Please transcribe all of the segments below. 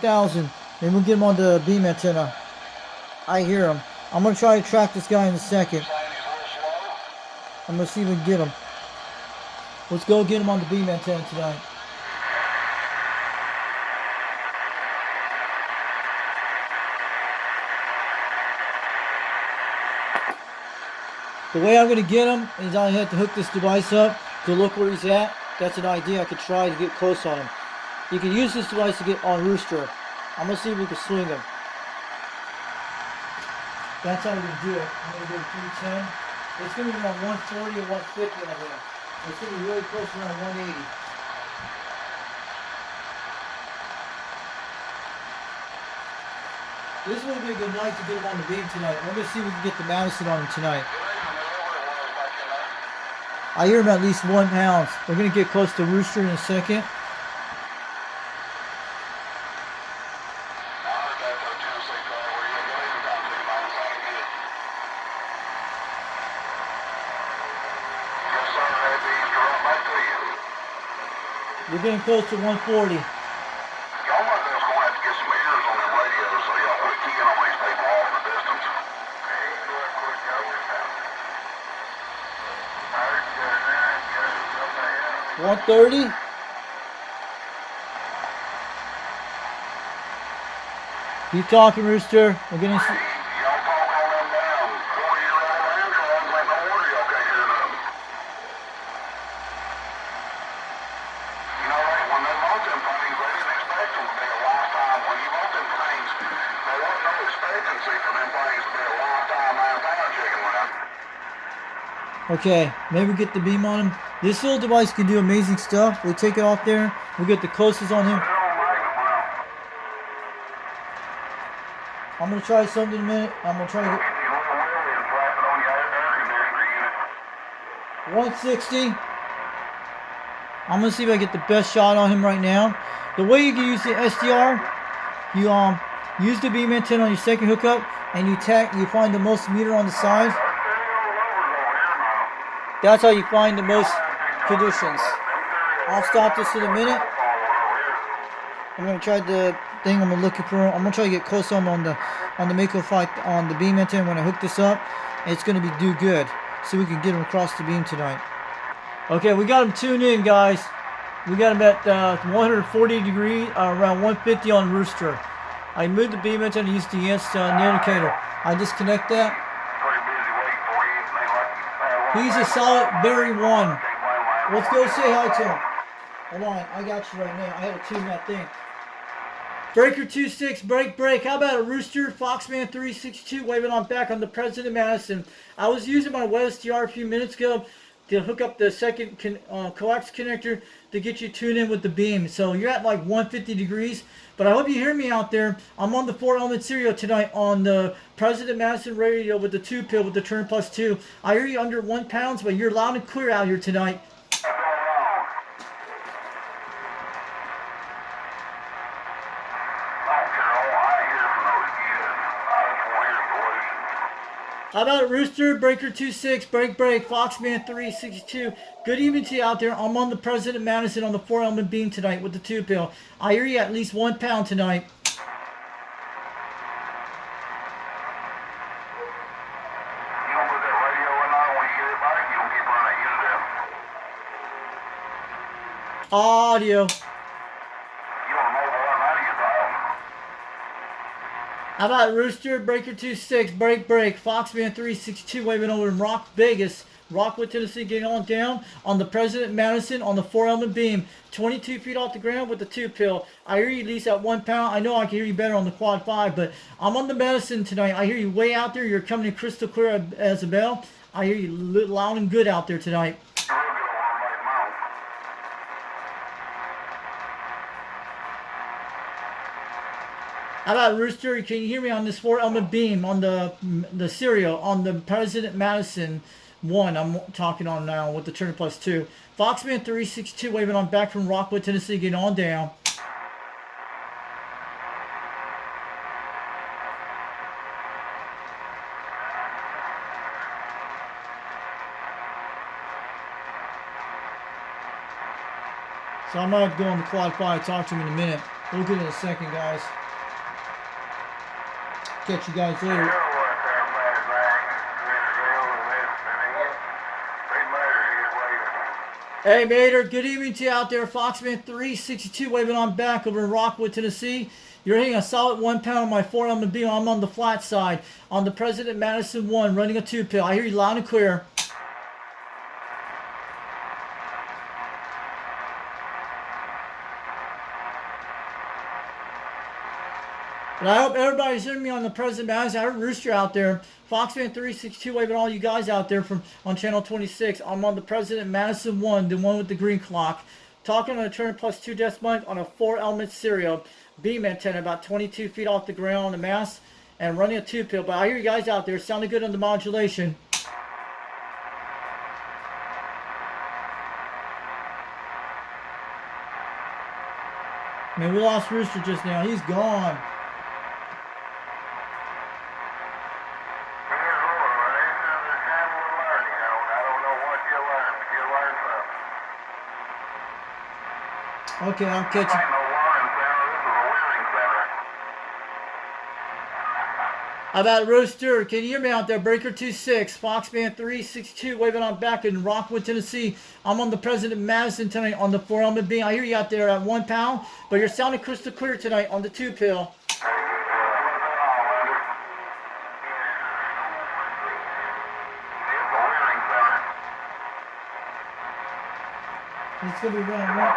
1,000. Maybe we'll get him on the beam antenna. I hear him. I'm going to try to track this guy in a second. I'm going to see if we can get him. Let's go get him on the beam antenna tonight. The way I'm going to get him is I have to hook this device up to look where he's at. That's an idea. I could try to get close on him. You can use this device to get on Rooster. I'm going to see if we can swing him. That's how we're going to do it. I'm going to go to 310. It's going to be around 140 or 150 on here. It's going to be really close around 180. This will be a good night to get him on the beam tonight. We're going to see if we can get the Madison on him tonight. I hear him at least 1 pound. We're going to get close to Rooster in a second. We're getting close to 140. $130. Keep talking, Rooster. We're getting. Okay, maybe we'll get the beam on him. This little device can do amazing stuff. We'll take it off there. We'll get the closest on him. I'm going to try something in a minute. I'm going to try to get 160. I'm going to see if I get the best shot on him right now. The way you can use the SDR, you use the beam antenna on your second hookup, and you find the most meter on the side. That's how you find the most conditions. I'll stop this in a minute. I'm gonna try the thing I'm looking for. I'm gonna try to get close on the Mako 5 on the beam antenna when I hook this up. It's gonna do good, so we can get him across the beam tonight. Okay, we got him tuned in, guys. We got him at 140 degrees, around 150 on Rooster. I moved the beam antenna to use the indicator. I disconnect that. He's a solid Berry 1. Let's go say hi to him. Hold on, I got you right now. I had to tune that thing. Breaker 26, break. How about a Rooster, Foxman 362, waving on back on the President Madison. I was using my WebSDR a few minutes ago to hook up the second coax connector to get you tuned in with the beam. So you're at like 150 degrees. But I hope you hear me out there. I'm on the 4-element serial tonight on the President Madison radio with the 2-pill with the turn plus 2. I hear you under 1 pound, but you're loud and clear out here tonight. How about Rooster, Breaker 26, break, Foxman 362. Good evening to you out there. I'm on the President Madison on the 4-element beam tonight with the 2-pill. I hear you at least 1 pound tonight. Audio. How about Rooster, Breaker 26, break, Foxman 362, waving over in Rockwood, Tennessee, getting on down on the President Madison on the 4-element beam, 22 feet off the ground with the 2-pill. I hear you at least at 1 pound. I know I can hear you better on the quad 5, but I'm on the Madison tonight. I hear you way out there. You're coming in crystal clear as a bell. I hear you loud and good out there tonight. How about Rooster? Can you hear me on this 4-element beam on the serial on the President Madison 1? I'm talking on now with the turn plus 2. Foxman 362 waving on back from Rockwood, Tennessee, getting on down. So I might have to go on the quad 5, talk to him in a minute. We'll get it in a second, guys. Catch you guys later. Hey, Mater, good evening to you out there. Foxman362 waving on back over in Rockwood, Tennessee. You're hitting a solid 1 pound on my forearm and beam. I'm on the flat side on the President Madison 1 running a 2-pill. I hear you loud and clear. And I hope everybody's hearing me on the President Madison. I heard Rooster out there. Foxman362 waving all you guys out there from on channel 26. I'm on the President Madison 1, the one with the green clock. Talking on a turn plus 2 decimal on a 4-element serial beam antenna about 22 feet off the ground on the mast and running a 2-pill. But I hear you guys out there sounding good on the modulation. Man, we lost Rooster just now. He's gone. Okay, I'm catching. How about Rooster? Can you hear me out there? Breaker 26, Foxman362 waving on back in Rockwood, Tennessee. I'm on the President Madison tonight on the 4-element beam. I hear you out there at 1 pound, but you're sounding crystal clear tonight on the 2-pill. It's going to be running one.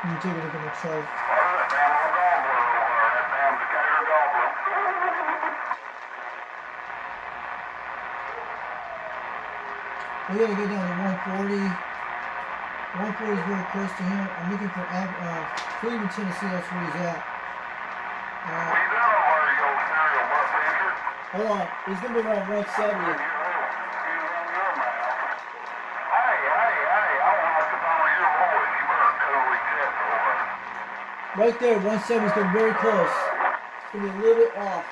Let me take a look at the chart. We gotta get down to 140. 140 is very close to him. I'm looking for Cleveland, Tennessee. That's where he's at. Hold on. He's gonna be around 170. Right there, 170 is getting very close. It's going to be a little bit off.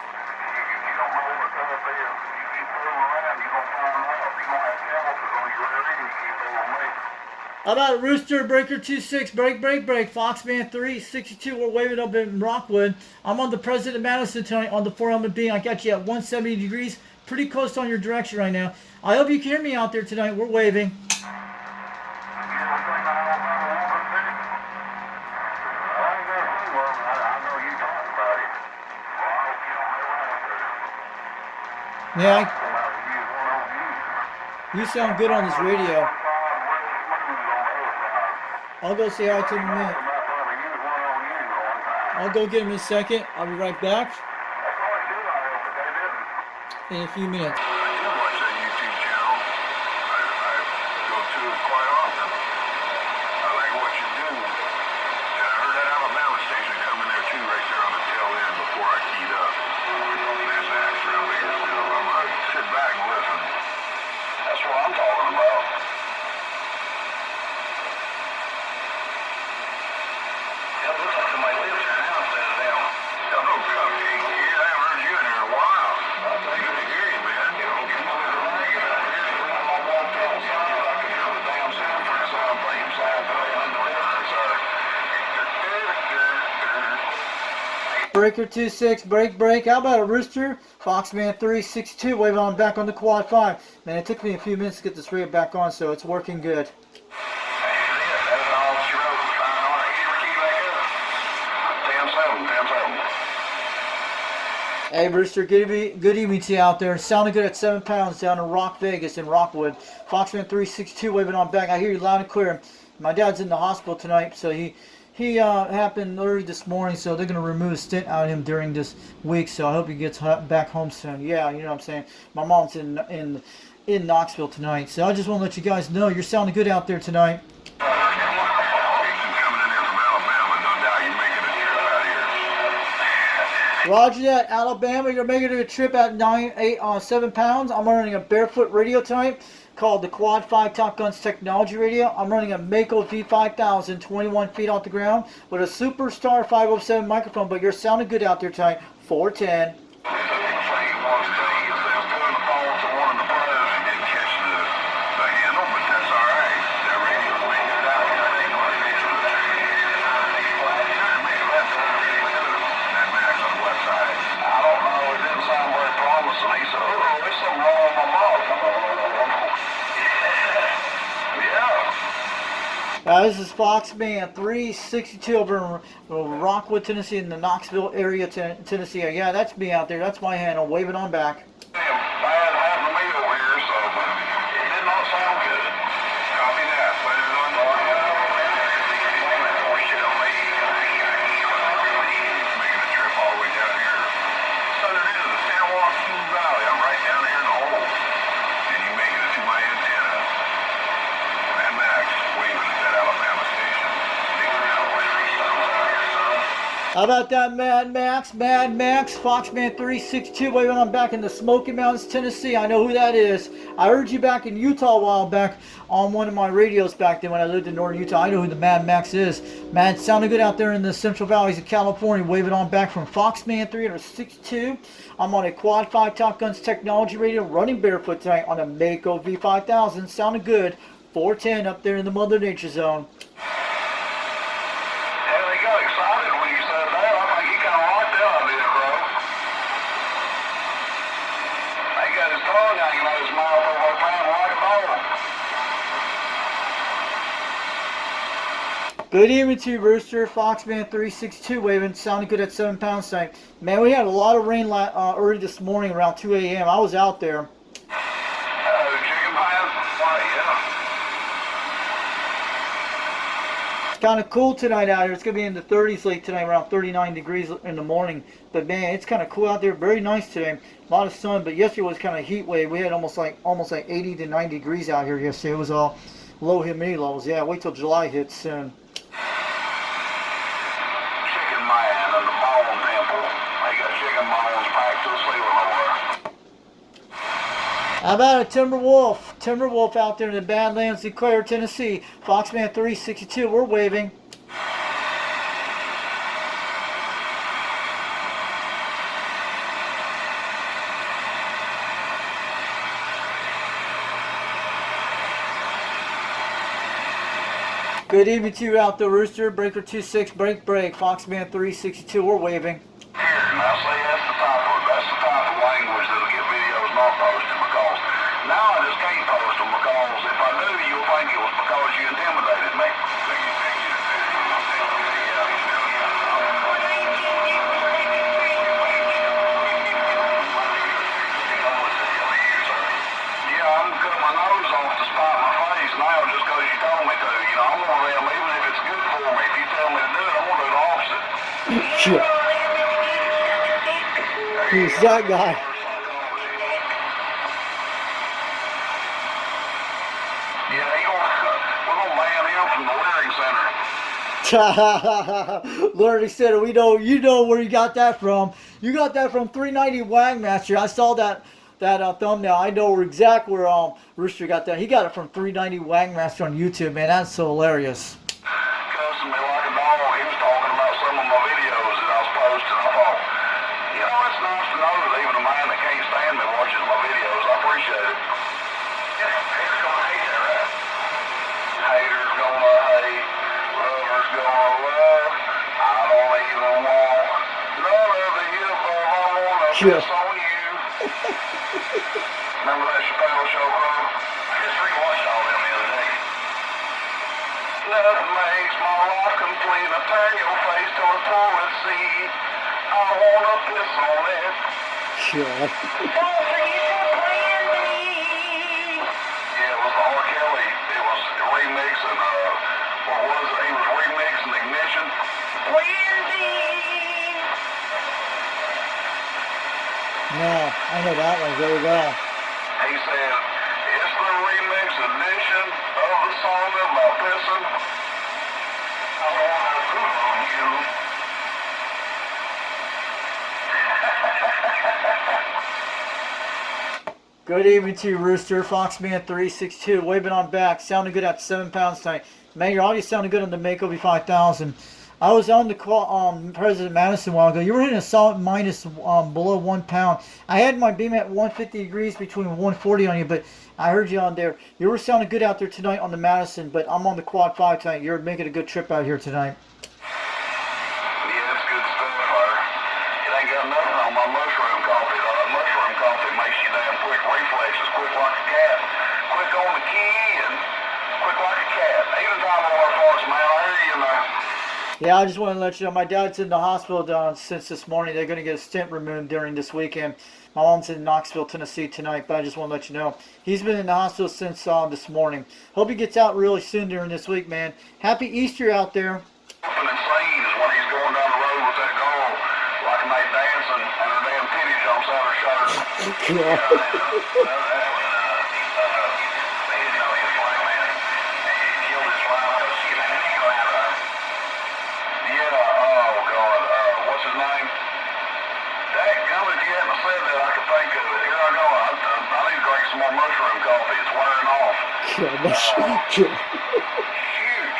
How about Rooster, Breaker 26, break, Foxman362, we're waving up in Rockwood. I'm on the President Madison tonight on the 4-element beam. I got you at 170 degrees, pretty close on your direction right now. I hope you can hear me out there tonight. We're waving. Yeah, you sound good on this radio. I'll go say hi to him in a minute. I'll go get him in a second. I'll be right back in a few minutes. Breaker 26, break. How about a Rooster? Foxman362 waving on back on the quad 5. Man, it took me a few minutes to get this radio back on, so it's working good. Hey Rooster, good evening to you out there. Sounding good at 7 pounds down in Rock Vegas in Rockwood. Foxman362 waving on back. I hear you loud and clear. My dad's in the hospital tonight, so he happened early this morning, so they're going to remove a stent out of him during this week, so I hope he gets back home soon. Yeah, you know what I'm saying. My mom's in Knoxville tonight, so I just want to let you guys know you're sounding good out there tonight. Roger that, Alabama. You're making a trip at 7 pounds. I'm running a barefoot radio type called the Quad 5 Top Guns Technology Radio. I'm running a Mako V5000, 21 feet off the ground, with a Superstar 507 microphone, but you're sounding good out there tonight. 410. This is Foxman 362 over in Rockwood, Tennessee, in the Knoxville area, Tennessee. Yeah, that's me out there. That's my handle. Wave it on back. Bad having me over here, so it did not sound good. Copy that. Put it on the making a trip all the way down here. Southern end of the San Joaquin Valley. I'm right down here in the hole. And you making it to my antenna. Mad Max waving at that Alabama station. How about that, Mad Max? Mad Max, Foxman 362, waving on back in the Smoky Mountains, Tennessee. I know who that is. I heard you back in Utah a while back on one of my radios back then when I lived in northern Utah. I know who the Mad Max is. Man, it sounded good out there in the Central Valleys of California, waving on back from Foxman 362. I'm on a Quad 5 Top Guns technology radio, running barefoot tonight on a Mako V5000. Sounded good. 410 up there in the Mother Nature Zone. Good evening to you, Rooster. Foxman 362 waving. Sounded good at 7 pounds tonight. Man, we had a lot of rain early this morning around 2 a.m. I was out there. It's kind of cool tonight out here. It's going to be in the 30s late tonight, around 39 degrees in the morning. But man, it's kind of cool out there. Very nice today. A lot of sun, but yesterday was kind of heat wave. We had almost like 80 to 90 degrees out here yesterday. It was all low humidity levels. Yeah, wait till July hits soon. How about a Timberwolf? Timberwolf out there in the Badlands, Eclair, Tennessee. Foxman 362, we're waving. Good evening to you out there, Rooster. Breaker 26, break. Foxman 362, we're waving. Now say that's the type of language that'll get videos not posted, because now I just can't post them, because if I do, you'll think it was because you intimidated me. Yeah, I'm cutting my nose off to spite my face now just because you told me to. You know, I'm one of them, even if it's good for me, if you tell me to do it, I'm going to do the opposite. Sure. Who's that guy? Yeah, we're going to ban him from the Learning Center. Learning Center, we know, you know where you got that from. You got that from 390 Wangmaster. I saw that thumbnail. I know exactly where Rooster got that. He got it from 390 Wangmaster on YouTube, man. That's so hilarious. Cussing me like a dog. He was talking about some of my videos that I was posting. I thought, you know, it's nice to know that even a man that can't stand me watches my videos. I appreciate it. Yeah, haters gonna hate that, right? Haters gonna hate, lovers gonna love. I don't even want none of the above. I wanna piss on you. Remember that Chappelle show, bro? I just rewatched all them the other day. Nothing makes my life complete. I turn your face to a toilet seat. I wanna piss on it. Sure. Don't forget to plan me. Yeah, it was R. Kelly. It was remixing, what was it? He was remixing Ignition. Plan B. No, I know that one very well. He said, it's the remix edition of the song about pissing. I wanna poop on you. Good evening to you, Rooster. Foxman 362, waving on back. Sounding good at 7 pounds tonight. Man, your audio sounded good on the Mako V5000. I was on the call, President Madison a while ago. You were hitting a solid minus below 1 pound. I had my beam at 150 degrees between 140 on you, but I heard you on there. You were sounding good out there tonight on the Madison, but I'm on the Quad 5 tonight. You're making a good trip out here tonight. Yeah, it's good stuff, Fire. It ain't got nothing on my mushroom coffee, though. Mushroom coffee makes you damn quick reflexes, quick like a cat. Quick on the key and quick like a cat. Even time I want to Yeah, I just want to let you know, my dad's in the hospital since this morning. They're going to get a stent removed during this weekend. My mom's in Knoxville, Tennessee tonight, but I just want to let you know. He's been in the hospital since this morning. Hope he gets out really soon during this week, man. Happy Easter out there. Insane is when he's going down the road with that girl, like a night dancing, and her damn titty jumps out her shirt. What's his name? Dadgummit, if you hadn't said that, I could think of it. Here I go. I need to drink some more mushroom coffee. It's wearing off. Huge.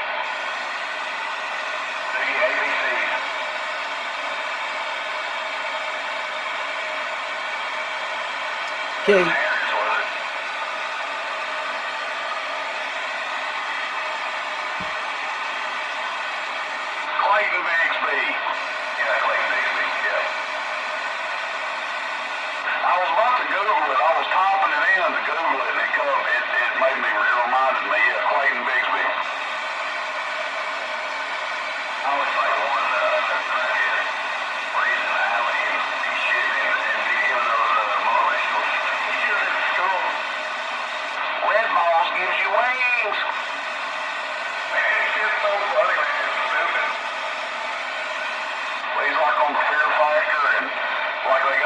Okay. Clayton Bixby. Yeah, Clayton Bixby, yeah. I was about to Google it. I was typing it in to Google it, and it made me, it reminded me, yeah, Clayton Bixby. I always like one crackhead where he's in the alley and he's shitting and be giving those motivational, he's just in school. Red balls gives you wings. It's just so funny, man. It's stupid. Well, he's like on the Fear Factor, and like they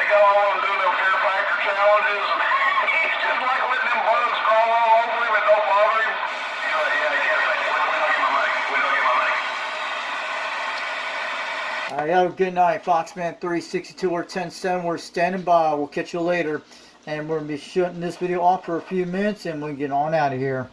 got all of them doing them Fear Factor challenges, and he's just like letting them bugs crawl all over him and don't bother him. He's like, yeah, he can't say, we don't get my money. We don't get my money. All right, have a good night, Foxman 362 or 107. We're standing by. We'll catch you later. And we're going to be shutting this video off for a few minutes, and we'll get on out of here.